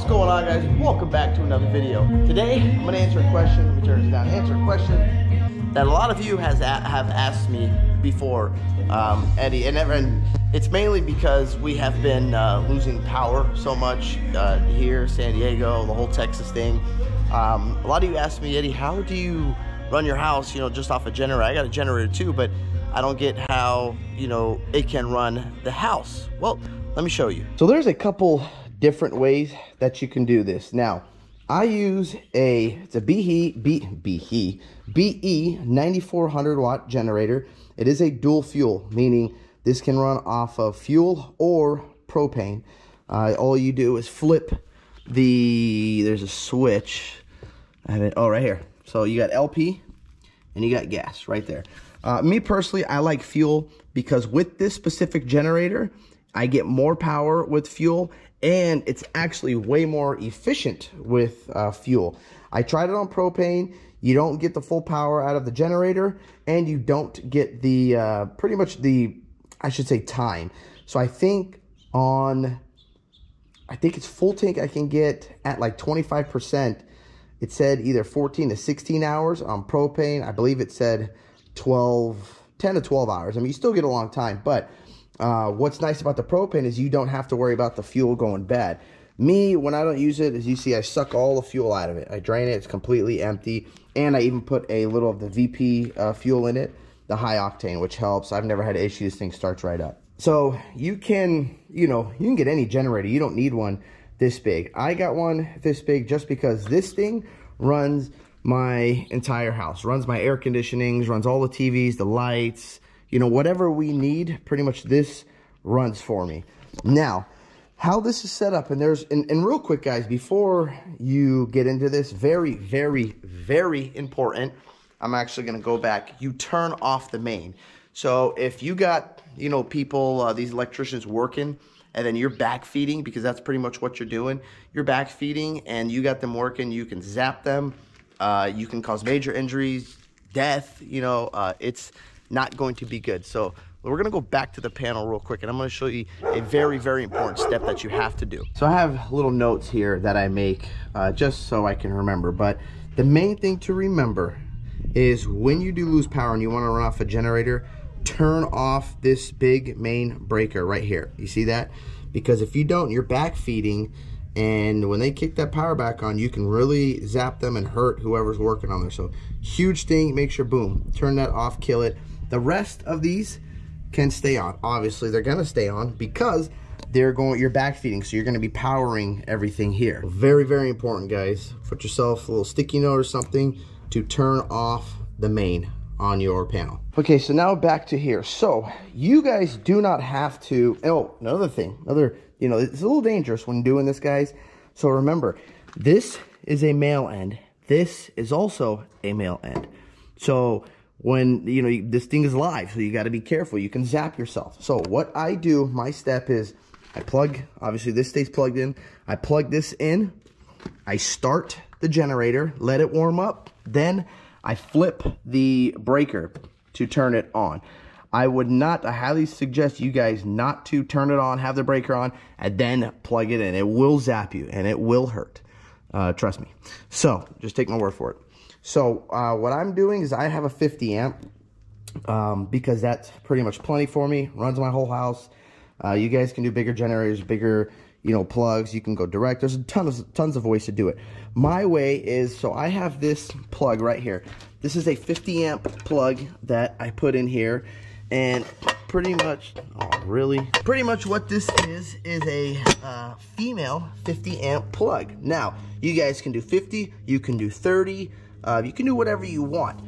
going on, guys? Welcome back to another video. Today, I'm going to answer a question. Let me turn this down. Answer a question that a lot of you have asked me before, Eddie, and it's mainly because we have been losing power so much here, San Diego, the whole Texas thing. A lot of you asked me, Eddie, how do you run your house, just off a generator? I got a generator too, but I don't get how, it can run the house. Well, let me show you. So there's a couple different ways that you can do this. Now, I use it's a BE 9400 watt generator. It is a dual fuel, meaning this can run off of fuel or propane. All you do is flip there's a switch. I have it, right here. So you got LP and you got gas right there. Me personally, I like fuel because with this specific generator, I get more power with fuel, and it's actually way more efficient with fuel. I tried it on propane. You don't get the full power out of the generator, and you don't get the pretty much I should say time. So I think it's full tank I can get at like 25%. It said either 14 to 16 hours. On propane, I believe it said 10 to 12 hours. I mean, you still get a long time, but what's nice about the propane is you don't have to worry about the fuel going bad. Me, when I don't use it, as you see, I suck all the fuel out of it. I drain it, it's completely empty, and I even put a little of the VP fuel in it, the high octane, which helps. I've never had an issue. This thing starts right up. So you can get any generator. You don't need one this big. I got one this big just because this thing runs my entire house, runs my air conditionings, runs all the TVs, the lights, whatever we need, pretty much this runs for me. Now, how this is set up, and real quick, guys, before you get into this, very, very, very important, I'm actually going to go back. You turn off the main. So if you got, people, these electricians working, and then you're backfeeding, because that's pretty much what you're doing. You're backfeeding, and you got them working. You can zap them. You can cause major injuries, death. It's not going to be good. So we're going to go back to the panel real quick, and I'm going to show you a very, very important step that you have to do. So I have little notes here that I make just so I can remember. But the main thing to remember is when you do lose power and you want to run off a generator, turn off this big main breaker right here. You see that? Because if you don't, you're backfeeding, and when they kick that power back on, you can really zap them and hurt whoever's working on there. So huge thing, make sure, boom, turn that off, kill it. The rest of these can stay on. Obviously, they're gonna stay on because you're backfeeding, so you're gonna be powering everything here. Very, very important, guys. Put yourself a little sticky note or something to turn off the main on your panel. Okay, so now back to here. So you guys do not have to, another thing, it's a little dangerous when doing this, guys. So remember, this is a male end. This is also a male end. So when, this thing is live, so you got to be careful. You can zap yourself. So what I do, my step is I plug, obviously this stays plugged in. I plug this in. I start the generator, let it warm up. Then I flip the breaker to turn it on. I highly suggest you guys not to turn it on, have the breaker on, and then plug it in. It will zap you, and it will hurt. Trust me. So, just take my word for it. So, what I'm doing is I have a 50 amp, because that's pretty much plenty for me. Runs my whole house. You guys can do bigger generators, bigger, plugs. You can go direct. There's tons of ways to do it. My way is, so I have this plug right here. This is a 50 amp plug that I put in here. And pretty much, pretty much what this is a female 50 amp plug. Now, you guys can do 50, you can do 30, you can do whatever you want.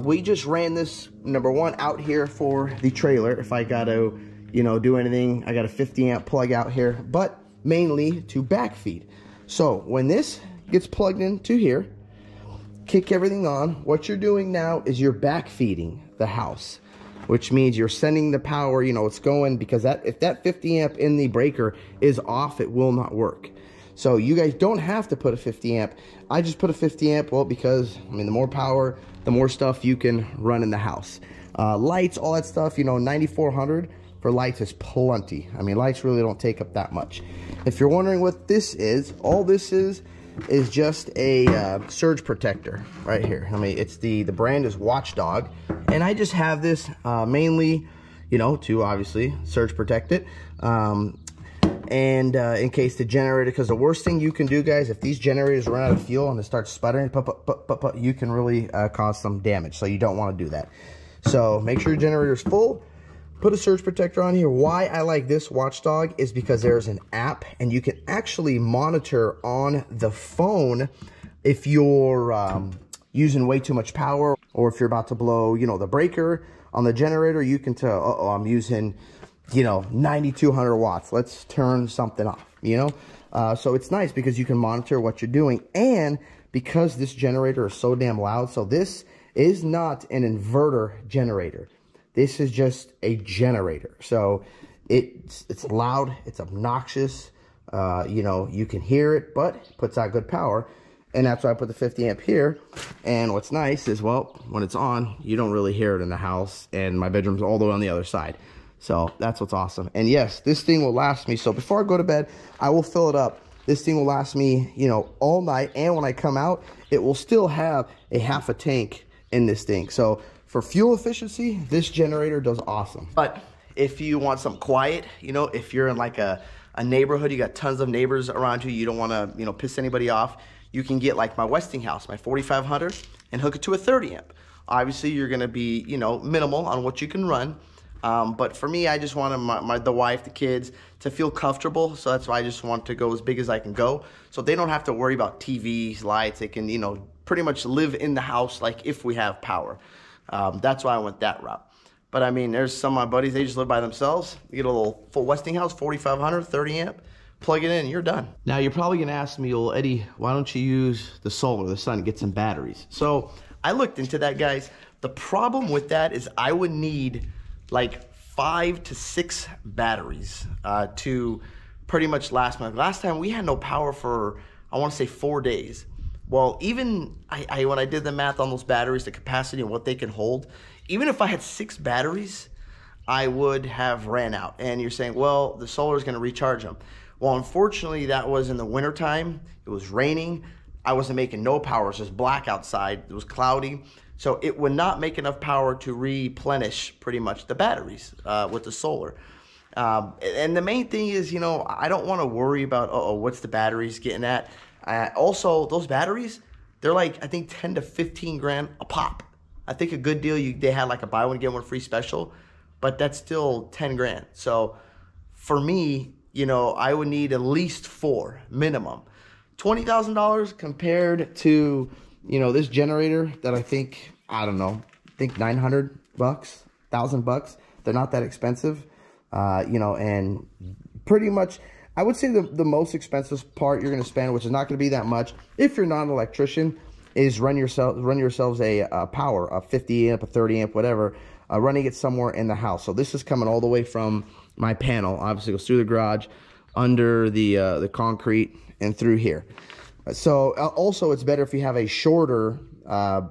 We just ran this, number one, out here for the trailer. If I got to, do anything, I got a 50 amp plug out here, but mainly to backfeed. So when this gets plugged into here, kick everything on. What you're doing now is you're backfeeding the house, which means you're sending the power, it's going, because if that 50 amp in the breaker is off, it will not work. So you guys don't have to put a 50 amp. I just put a 50 amp, well, because, the more power, the more stuff you can run in the house. Lights, all that stuff, 9400 For lights, it's plenty. I mean, lights really don't take up that much. If you're wondering what this is, all this is just a surge protector right here. I mean, it's the brand is Watchdog, and I just have this mainly, you know, to obviously surge protect it, and in case the generator, because the worst thing you can do, guys, if these generators run out of fuel and they start sputtering, you can really cause some damage. So you don't want to do that. So make sure your generator is full. Put a surge protector on here. Why I like this Watchdog is because there's an app, and you can actually monitor on the phone if you're using way too much power, or if you're about to blow, you know, the breaker on the generator. You can tell, uh-oh, I'm using, you know, 9,200 watts. Let's turn something off, you know? So it's nice because you can monitor what you're doing. And because this generator is so damn loud, so this is not an inverter generator. This is just a generator. So it's loud, it's obnoxious, you know, you can hear it, but it puts out good power. And that's why I put the 50 amp here. And what's nice is, well, when it's on, you don't really hear it in the house, and my bedroom's all the way on the other side. So that's what's awesome. And yes, this thing will last me. So before I go to bed, I will fill it up. This thing will last me, you know, all night. And when I come out, it will still have a half a tank in this thing. So for fuel efficiency, this generator does awesome. But if you want something quiet, you know, if you're in like a neighborhood, you got tons of neighbors around you, you don't want to, you know, piss anybody off, you can get like my Westinghouse, my 4500, and hook it to a 30 amp. Obviously, you're going to be, you know, minimal on what you can run. But for me, I just wanted the wife, the kids to feel comfortable. So that's why I just want to go as big as I can go. So they don't have to worry about TVs, lights. They can, you know, pretty much live in the house like if we have power. That's why I went that route. But I mean, there's some of my buddies, they just live by themselves. You get a little full Westinghouse, 4500, 30 amp, plug it in, and you're done. Now you're probably gonna ask me, well, Eddie, why don't you use the solar, the sun, get some batteries? So I looked into that, guys. The problem with that is I would need like 5 to 6 batteries to pretty much last month. Last time we had no power for, I wanna say 4 days. Well, even when I did the math on those batteries, the capacity and what they can hold, even if I had 6 batteries, I would have ran out. And you're saying, well, the solar is going to recharge them. Well, unfortunately, that was in the wintertime. It was raining. I wasn't making no power. It was just black outside. It was cloudy. So it would not make enough power to replenish pretty much the batteries with the solar. And the main thing is, you know, I don't want to worry about, what's the batteries getting at? Also, those batteries, they're like, I think 10 to 15 grand a pop. I think a good deal, they had like a buy one, get one free special, but that's still 10 grand. So for me, you know, I would need at least 4 minimum. $20,000 compared to, you know, this generator that I think, I don't know, I think 900 bucks, $1,000. They're not that expensive, you know, and pretty much, I would say the most expensive part you're going to spend, which is not going to be that much if you're not an electrician, is run yourselves a power, a 50 amp, a 30 amp, whatever, running it somewhere in the house. So this is coming all the way from my panel. Obviously, goes through the garage, under the concrete, and through here. So also, it's better if you have a shorter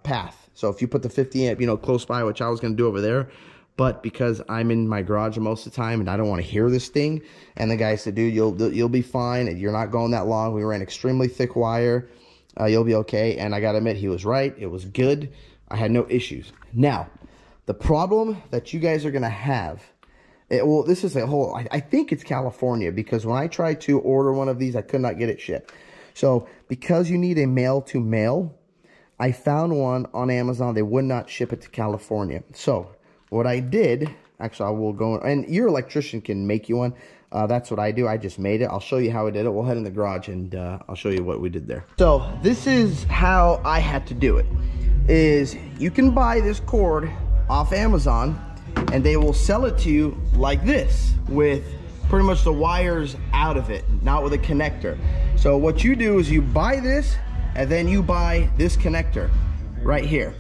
path. So if you put the 50 amp, you know, close by, which I was going to do over there. But because I'm in my garage most of the time and I don't want to hear this thing, and the guy said, dude, you'll be fine. You're not going that long. We ran extremely thick wire. You'll be okay. And I got to admit, he was right. It was good. I had no issues. Now, the problem that you guys are going to have, well, this is a whole, I think it's California, because when I tried to order one of these, I could not get it shipped. So because you need a mail to mail, I found one on Amazon. They would not ship it to California. So what I did, actually, I will go, and your electrician can make you one. That's what I do. I just made it. I'll show you how I did it. We'll head in the garage and I'll show you what we did there. So this is how I had to do it. Is you can buy this cord off Amazon and they will sell it to you like this, with pretty much the wires out of it, not with a connector. So what you do is you buy this and then you buy this connector right here.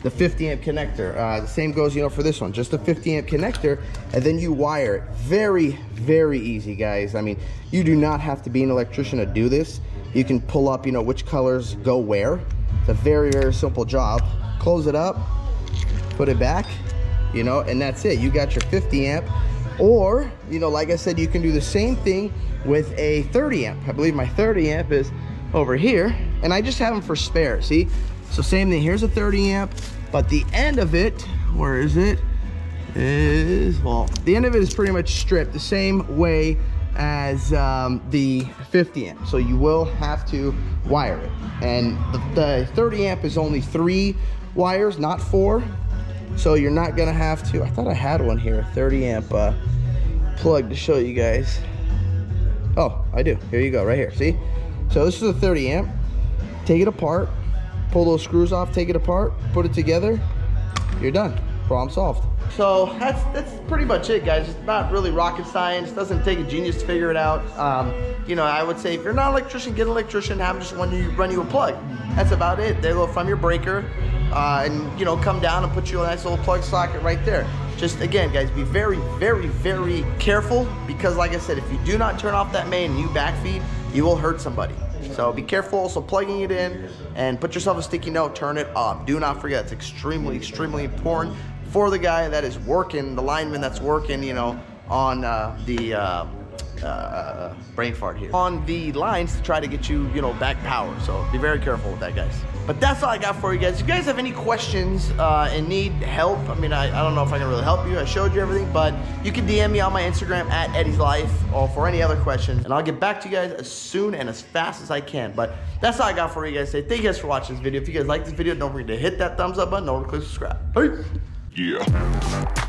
The 50 amp connector. The same goes, you know, for this one, just a 50 amp connector, and then you wire it. Very, very easy, guys. I mean, you do not have to be an electrician to do this. You can pull up, you know, which colors go where. It's a very, very simple job. Close it up, put it back, you know, and that's it. You got your 50 amp Or, you know, like I said, you can do the same thing with a 30 amp. I believe my 30 amp is over here, and I just have them for spare, see? So same thing, here's a 30 amp, but the end of it, where is it? Well, the end of it is pretty much stripped the same way as the 50 amp. So you will have to wire it. And the 30 amp is only 3 wires, not 4. So you're not gonna have to, I thought I had one here, 30 amp plug to show you guys. Oh, I do, here you go, right here, see? So this is a 30 amp, take it apart, pull those screws off, take it apart, put it together, you're done, problem solved. So that's pretty much it, guys. It's not really rocket science. It doesn't take a genius to figure it out. You know, I would say if you're not an electrician, get an electrician, have them just run you a plug. That's about it. They go from your breaker and, you know, come down and put you a nice little plug socket right there. Just, again, guys, be very, very, very careful, because like I said, if you do not turn off that main and you backfeed, you will hurt somebody. So be careful also plugging it in, and put yourself a sticky note, turn it off. Do not forget, it's extremely, extremely important for the guy that is working, the lineman that's working, you know, on the brain fart here, on the lines to try to get you, you know, back power. So be very careful with that, guys. But that's all I got for you guys. If you guys have any questions and need help, I mean, I don't know if I can really help you. I showed you everything, but you can DM me on my Instagram at Eddie's Life, or for any other questions, and I'll get back to you guys as soon and as fast as I can. But that's all I got for you guys today. Thank you guys for watching this video. If you guys like this video, don't forget to hit that thumbs up button, don't forget to click subscribe. Peace. Yeah.